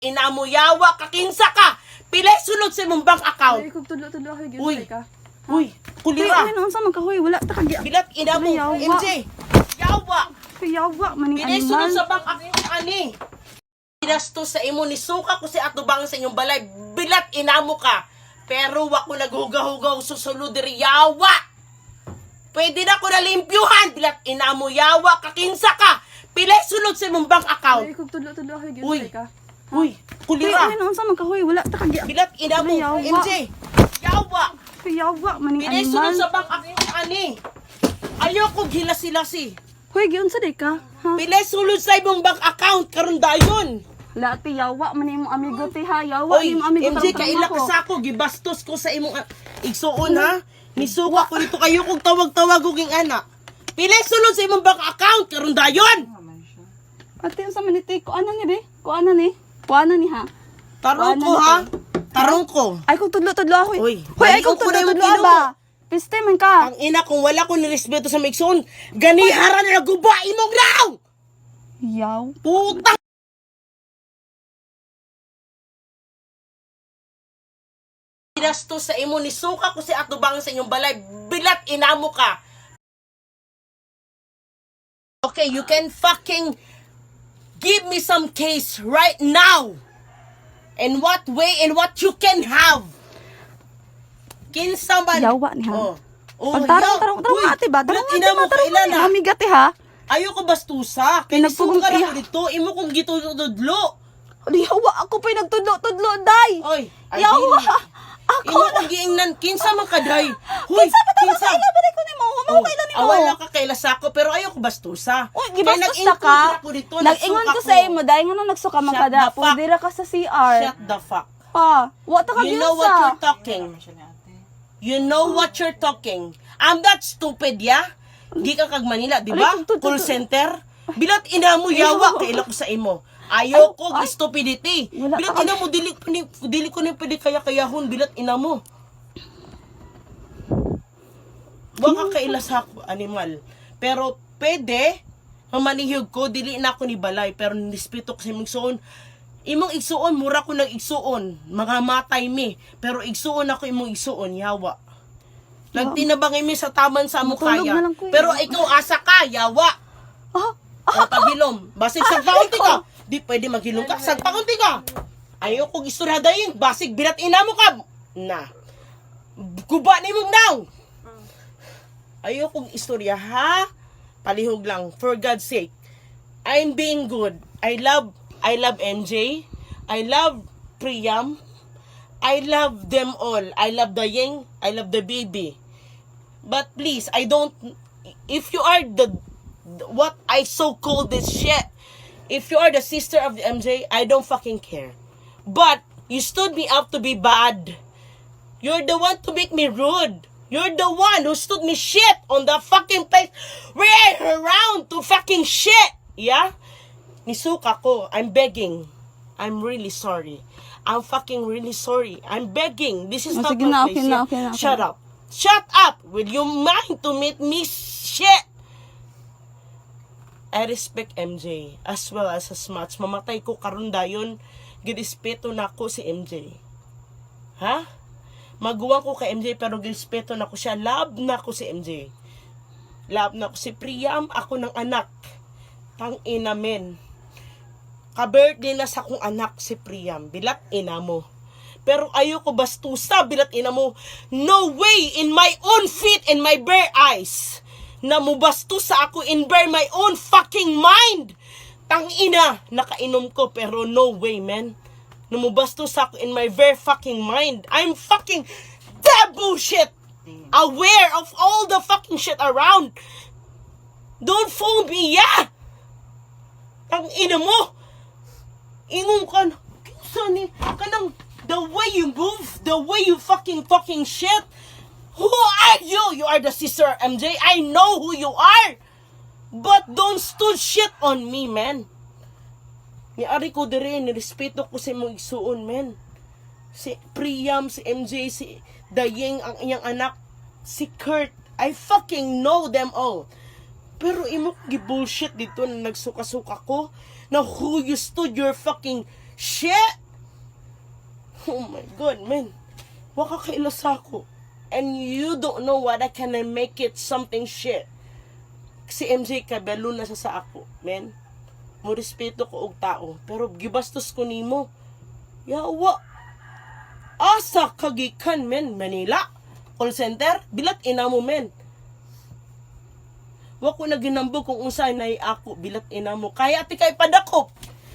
Inamo yawa kakinsa ka. Pilay sulod sa imong bank account. Ay, kung tulo-tulo ako, Uy. yun ka. Uy, Uy, kulira. ano sa man ka, huy, wala ta kagya. Bilat inamo, Yawa. MJ. Yawa. Kayawa, maning Pilay sulod animal. sa bank account ani. Pinasto sa imo ni suka ko si atubang sa inyong balay. Bilat inamo ka. Pero wa ko naghugaw-hugaw susulod diri yawa. Pwede na ko na limpyuhan. Bilat inamo yawa kakinsa ka. Pilay sulod sa imong bank account. Ay, kung tulo-tulo ako, yun Uy. ka. Uy, Uy, kulira. ano sa man ka, huy, wala ta kagya. Bilat inamo, Yawa. MJ. Yawa. Kayawa, maning Pilay sulod animal. sa bank account ani. Ayoko gilas-silasi. Huy, giyon sa di ka. Ha? Pilay sulod sa imong bank account karon dayon. Wala ti yawa, maning mong amigo ti ha. Yawa, Oy, imong amigo MJ, tarong-tarong kaila ako. ka sa ako, gibastos ko sa imong igsuon ha. Nisuka ko dito kayo kung tawag-tawag uging anak. Pilay sulod sa imong bank account karon dayon. Ate, sa maniti, kuanan ni be? Kuanan ni? Kuanan ni ha? Tarong ko Wala ha. na Tarong ko. Ay, kung tudlo-tudlo ako. Uy, Hoy, ay, kung baliw ko na yung tudlo-tudlo kinuha. ba? Piste man ka. Ang ina kung wala ko nirespeto sa migsuon, ganihara na naguba imong raw. Yaw. Puta. Pinasto sa imo ni suka ko si atubang sa inyong balay. Bilat inamo ka. Okay, you can fucking give me some case right now. In what way and what you can have. Kinsa man. Yawa ni ha. Oh. Oh, Pagtarong-tarong Uy, ate ba? bilat Tarong ate inamo ba? Tarong kailan ate. ha? Amiga ti ha? Ayoko bastusa. Kaya Pinagpugong nisuka na iya. ko dito. Imo kong gitududlo. Yawa, ako pa'y nagtudlo-tudlo, day. Oy, ay, Yawa. dili. Ako Imo na. kong giingnan. Kinsa man kaday. Huy, Kinsa ba tayo kaila ba ko ni mo? Humaw kaila ni mo. Awala ka kay lasako pero ayoko bastusa. Uy, Kaya gibastos nag-include ka. ako dito, Nag-ingon nagsuka ko sa imo, dahil nga nung nagsuka man Shut ka the da. fuck. Pudira ka sa CR. Shut the fuck. Pa, wa ta ka You know what sa. you're talking. You know what you're talking. I'm that stupid, ya? Di ka kag Manila, di ba? Alay, Call center. Bilat ina mo yawa kaila ko sa imo. Ayoko stupidity. Wala Bilat ka- ina mo dili ko ni pwede kaya-kayahon bilat ina mo. Wa ka kaila sa ako, animal. Pero pwede mamanihog ko dili na ako ni balay pero nirespeto ko sa imong igsuon. Imong igsuon mura ko nang igsuon. Mga matay mi. Pero igsuon ako imong igsuon yawa. Nagtinabang mi sa taman sa amo Matulog kaya. na lang ko eh. Pero ikaw asa ka yawa. O paghilom. Basig sa paunti ka. Di pwede maghilom ka. Sa paunti ka. Ayoko gisturyadayin. Basig birat ina mo ka. Na. Guba ni mong daw. Ayoko istorya ha. Palihog lang. For God's sake. I'm being good. I love MJ. I love Priam. I love them all. I love the Ying. I love the baby. But please, I don't. If you are what I so call this shit. If you are the sister of the MJ, I don't fucking care. But you stood me up to be bad. You're the one to make me rude. You're the one who stood me shit on the fucking place. We're around to fucking shit. Yeah? Nisuka ko. I'm begging. I'm really sorry. I'm fucking really sorry. I'm begging. This is not Sige my na, place. okay na, yeah? okay na, okay Shut na. up. Shut up. Will you mind to make me shit? I respect MJ as well as much. Mamatay ko karon dayon. Girespeto na ko si MJ. Ha? Maguwang ko kay MJ pero girespeto na ko siya. Love na ko si MJ. Love na ko si Priam. Ako ng anak. Tang ina men. Ka-birthday na sa kong anak si Priam. Bilat ina mo. Pero ayoko bastusa. Bilat ina mo. No way in my own feet and my bare eyes. Na mubasto sa ako in bare my own fucking mind. Tang ina, nakainom ko pero no way, man. Numubasto sa ako in my very fucking mind. I'm fucking that bullshit. Aware of all the fucking shit around. Don't fool me, yeah. Tang ina mo. Ingon ka na. Kinsa ni? Kanang the way you move, the way you fucking shit. Who are you? You are the sister of MJ. I know who you are. But don't stood shit on me, man. Niari ko dire, nirespeto ko sa imong igsuon, man. Si Priam, si MJ, si Dayeng, ang iyang anak, si Kurt. I fucking know them all. Pero imo gibullshit dito na nagsuka-suka ko na who you stood your fucking Shit! Oh my God, man. Waka kailas ako. And you don't know what I can make it something shit. Si MJ kabalo na siya sa ako, men. Mo respeto ko og tao, pero gibastos ko nimo. Yawa. Asa kagikan, men, Manila. Call center, bilat ina mo, men. Wa ko na ginambog kung unsay nay ako, bilat ina mo. Kaya ti kay padakop.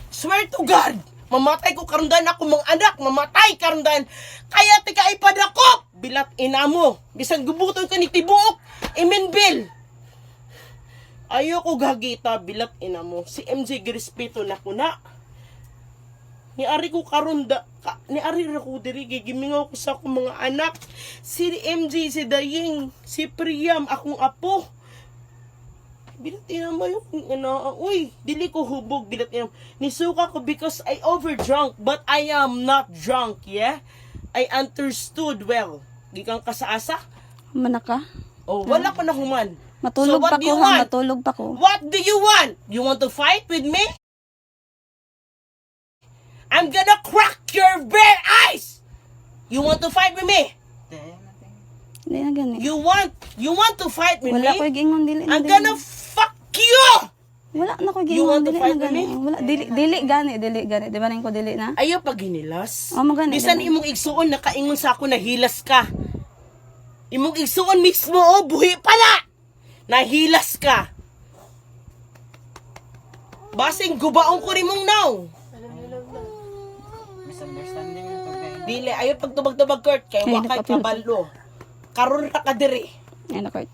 Swear to God, mamatay ko karundan ako mga anak, mamatay karundan. Kaya ti kay padakop, bilat ina mo. Bisan gubuton ka ni tibuok, Amen Bill. Ayoko gagita, bilat ina mo. Si MJ girespeto na ko na. Ni ari ko karunda, ni ari ra ko diri gimingaw ko sa akong mga anak. Si MJ, si Daying, si Priam, akong apo. Bilat ina mo yung uy, dili ko hubog, bilat ina mo. Nisuka ko because I overdrunk, but I am not drunk, yeah? I understood well. Gikan ka sa asa? Mana ka? Oh, wala ko na human. Matulog what pa do ko you ha, want? matulog pa ko. What do you want? You want to fight with me? I'm gonna crack your bare eyes! You want to fight with me? Hindi na gani. You want to fight with Wala me? ko gingon dili. I'm gonna fuck you! Wala na ko You gingon want to dili fight na with gani. me? Wala dili gani. Di ba nang ko dili na? Ayaw pag hinilas. Oh, magani. Bisan imong igsuon, nakaingon sa ako na hilas ka. Imong igsuon mismo, oh, buhi pala! Nahilas ka. Basing gubaon ko rin mong now. Misunderstanding yung pagkain. Dili, ayaw pagtubag-tubag, Kurt. Kaya Ay, wakay nakapil. kabalo. Karon ra ka diri. Ay na Kurt.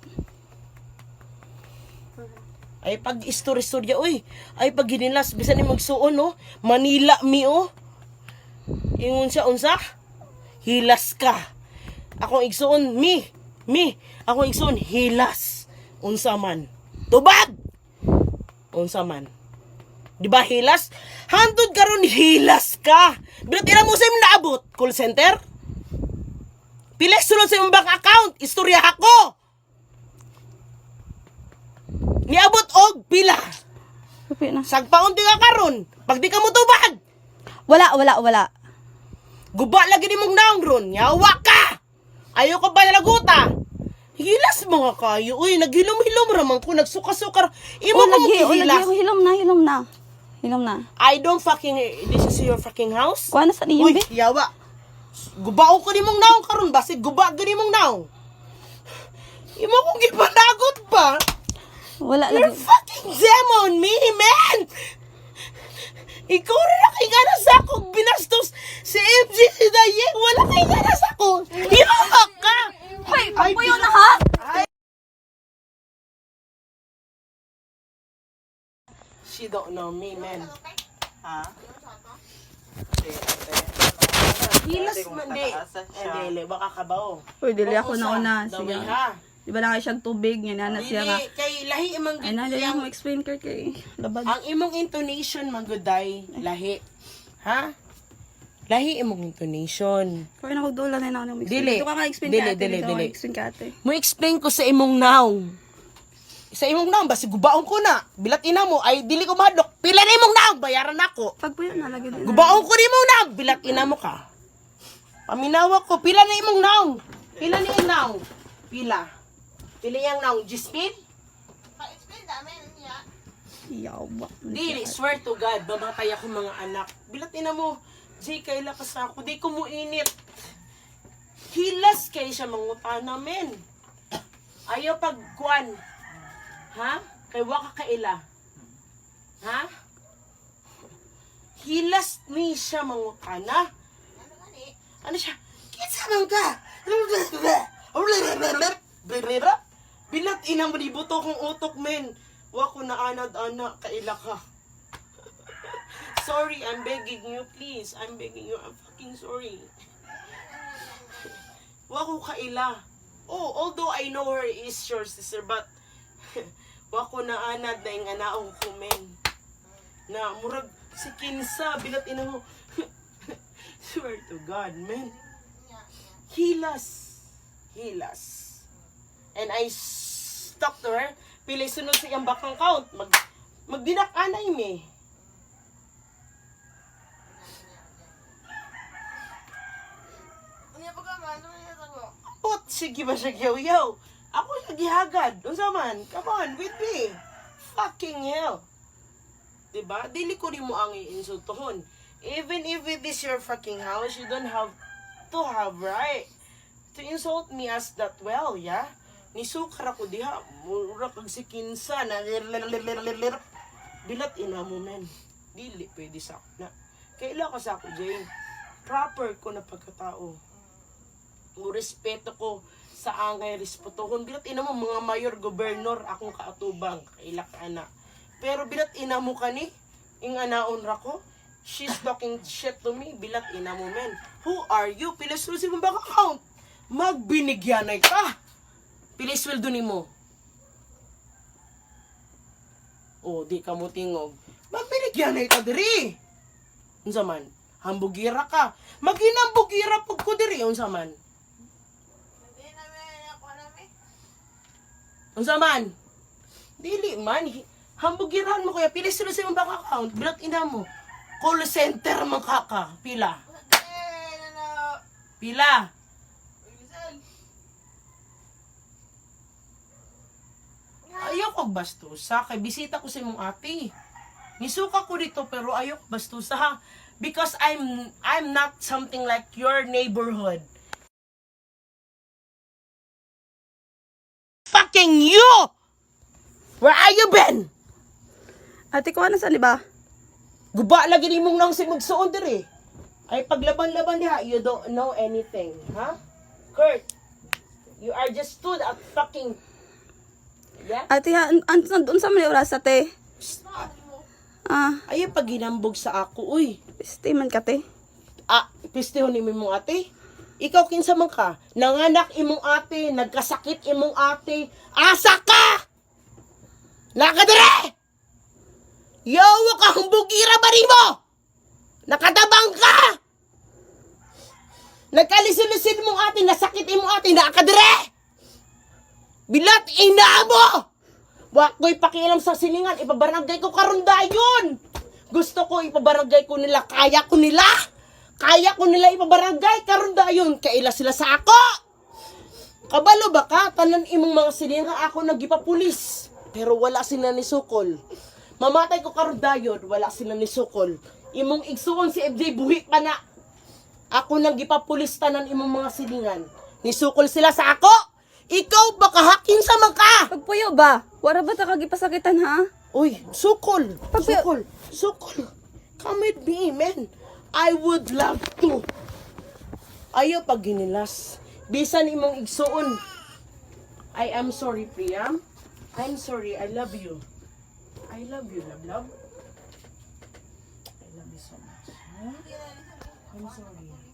Ay pag istorya, uy. Ay pag ginilas, bisan ni magsuon, no? Manila mi, oh. Ingon siya, unsa? Hilas ka. Akong igsuon, mi. Akong igsuon, hilas. Unsa man. Tubag! Unsa man. Di ba hilas? Hantod karon hilas ka. Bilat ira mo sa imong naabot. Call center? Pila sulod sa imong bank account. Istorya ako. Niabot og pila. Kapi na. Sagpaon ti ka karon. Pag di ka mo tubag. Wala. Guba lagi ni mong naong ron. Yawa ka. Ayaw ko ba nalaguta? Hilas mga kayo. Uy, naghilom-hilom raman ko. Nagsuka-suka. Imo Oh, mo hilas. hilom na. I don't fucking... This is your fucking house? Kuha na sa niyo, Uy, be. yawa. Gubao ko ni mong naong karon basig guba gani mong naong. Imo kong gipanagot ba? Wala You're lagi. fucking demon me, man! Ikaw rin nakingana sa akong binastos si MJ si Dayeng. Wala kingana sa ako. Imamak ka! Hoy, kapuyo na ha? She don't know me, man. Ha? Hilas man, di. Baka kabaw. Hoy, dili ako na una. Daway Sige. ha. Di ba na kayo siyang tubig? Yan na siya nga. Dili, kay lahi imong Ay na, dili mo explain kay labag. ang imong intonation maguday, lahi. Ha? Lahi imong intonation. Kaya na ko dola na ako mag-explain. Dili. Ito ka ka-explain Dili, ka ate. dili, Dito ka dili. explain ka ate. Mo explain ko sa imong now. Sa imong now, basi gubaon ko na. Bilat ina mo, ay dili ko madok. Pila na imong now, bayaran ako. Pagpuyo na lagi din. Gubaon ko rin mo now, bilat ina mo ka. Paminawa ko, pila na imong now. Pila na yung now. Pila. Pila yung now, Jispin? Yawa. Dili, swear to God, mamatay ako mga anak. Bilat ina mo, Jay, kaila ka sa ako, di ko mo init. Hilas kay siya mangutana, men. Ayaw pagkuan. Ha? Kay waka kaila. Ha? Hilas ni siya mangutana. Ano siya? Kitsa man ka! Bilat ina mo, libuto kong utok, men. Wako na anad-ana, kaila ka. Sorry, I'm begging you, please. I'm begging you. I'm fucking sorry. Wako kaila. Oh, although I know her is your sister, but wako na anad na yung anaong ko, men. Na, murag, si Kinsa, bilat ina mo. Swear to God, man. Hilas. And I talked to her. Pili sunod sa iyang back account. Magdinak-anay me. sige ba siya yaw-yaw? Ako siya gihagad. Unsa man? Come on, with me. Fucking hell. Diba? Dili ko rin mo ang iinsultohon. Even if it is your fucking house, you don't have to have right to insult me as that well, yeah? Nisukar ako diha. Mura kag si kinsa na bilat ina mo, men. Dili pwede sa na. Kaila ka sa ako, Jane. Proper ko na pagkatao. Respeto ko sa angay respetuhon. Bilat ina mo, mga mayor, gobernador, akong kaatubang. Kaila ka ana. Pero bilat ina mo ka ni, ing anaon ra ko. She's talking shit to me. Bilat ina mo, men. Who are you? Pilas si mong bank account. Magbinigyanay ka. Pilis sweldo nimo. O, di ka mo tingog. Magbinigyanay ka diri. Unsa man? Hambugira ka. Maginambugira pug ko diri. Unsa man? Unsa man? Dili man. Hambugiran mo kaya. Pilis sila sa imong bank account. Bilat ina mo. Call center man ka. Pila? Pila? Ayoko bastusa. Kay bisita ko sa imong ate. Nisuka ko dito pero ayoko bastusa ha. Because I'm not something like your neighborhood. Fucking you! Where are you been? Ate, kuha na saan, ba? Guba lagi ni mong nang simugsuon diri. Ay paglaban-laban diha, you don't know anything, ha? Kurt, you are just stood at fucking. Yeah? Ate, doon sa may oras, ate. Ah, Ay pag ginambog sa ako, uy. piste man ka, te. Ah, pistihon ni mong ate. Ikaw kinsa man ka? Nanganak imong ate, nagkasakit imong ate. Asa ka? Nakadire! Yawa ka humbugira ba nimo? Nakatabang ka! Nagkalisin-lisin mong ate, nasakit imong ate, nakadire! Bilat ina mo! Wako'y pakialam sa silingan, ipabarangay ko karon dayon! Gusto ko ipabarangay ko nila, kaya ko nila! Kaya ko nila ipabarangay karon dayon, kaila sila sa ako! Kabalo ba ka? Tanan imong mga silingan ako nagipapulis. Pero wala sila ni Sukol. Mamatay ko karon dayon, wala sila ni Sukol. Imong igsuon si FJ buhi pa na. Ako nagipapulis tanan imong mga silingan. Ni Sukol sila sa ako! Ikaw baka hakin sa maka! Pagpuyo ba? Wara ba ta kagipasakitan, ha? Uy, Sukol! Pagpuyo. Sukol! Come with me, man! I would love to! Ayaw pag ginilas. Bisan imong igsuon. I am sorry, Priam. I'm sorry, I love you. I love you, love. I love you so much. Huh? I'm sorry.